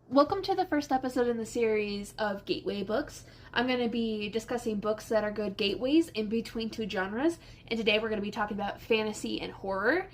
Welcome to the first episode in the series of Gateway Books. I'm going to be discussing books that are good gateways in between two genres, and today we're going to be talking about fantasy and horror.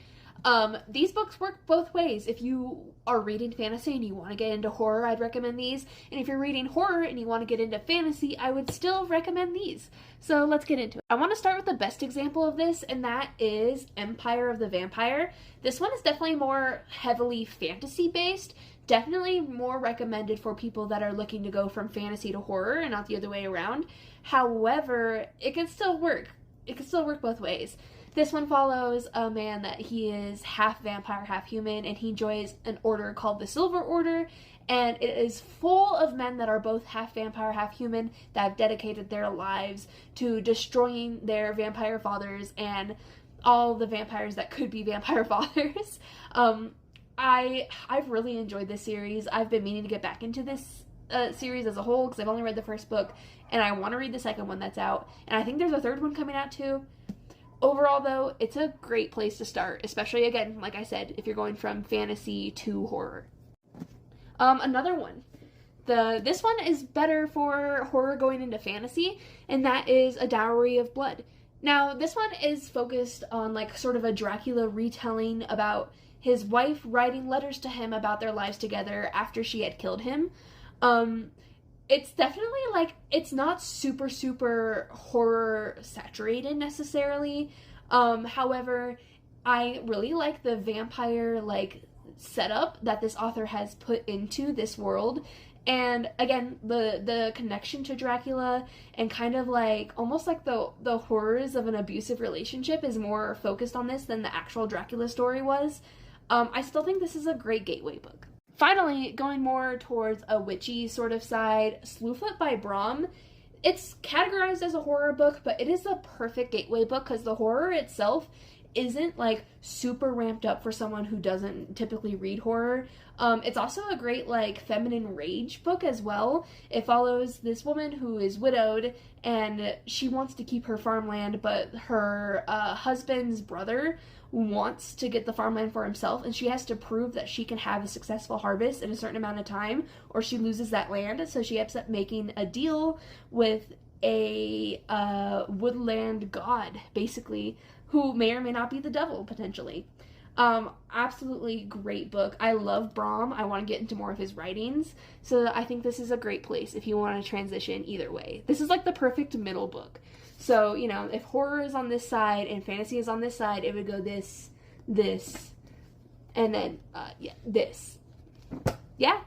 These books work both ways. If you are reading fantasy and you want to get into horror, I'd recommend these. And if you're reading horror and you want to get into fantasy, I would still recommend these. So let's get into it. I want to start with the best example of this, and that is Empire of the Vampire. This one is definitely more heavily fantasy based. Definitely more recommended for people that are looking to go from fantasy to horror and not the other way around. However, it can still work. It can still work both ways. This one follows a man that he is half vampire, half human, and he joins an order called the Silver Order, and it is full of men that are both half vampire, half human, that have dedicated their lives to destroying their vampire fathers and all the vampires that could be vampire fathers. I've really enjoyed this series. I've been meaning to get back into this series as a whole because I've only read the first book, and I want to read the second one that's out, and I think there's a third one coming out too. Overall, though, it's a great place to start, especially, again, like I said, if you're going from fantasy to horror. Another one. This one is better for horror going into fantasy, and that is A Dowry of Blood. Now, this one is focused on, like, sort of a Dracula retelling about his wife writing letters to him about their lives together after she had killed him. It's definitely, like, it's not super horror saturated necessarily. However, I really like the vampire, like, setup that this author has put into this world. And again, the connection to Dracula and kind of like almost like the horrors of an abusive relationship is more focused on this than the actual Dracula story was. I still think this is a great gateway book. Finally, going more towards a witchy sort of side, Slewfoot by Brom. It's categorized as a horror book, but it is a perfect gateway book because the horror itself isn't like super ramped up for someone who doesn't typically read horror. It's also a great like feminine rage book as well. It follows this woman who is widowed and she wants to keep her farmland, but her husband's brother wants to get the farmland for himself, and she has to prove that she can have a successful harvest in a certain amount of time or she loses that land. So she ends up making a deal with a woodland god, basically, who may or may not be the devil, potentially. Absolutely great book. I love Brom. I want to get into more of his writings, so I think this is a great place if you want to transition either way. This is like the perfect middle book. So, you know, if horror is on this side and fantasy is on this side, it would go this, and then, this. Yeah.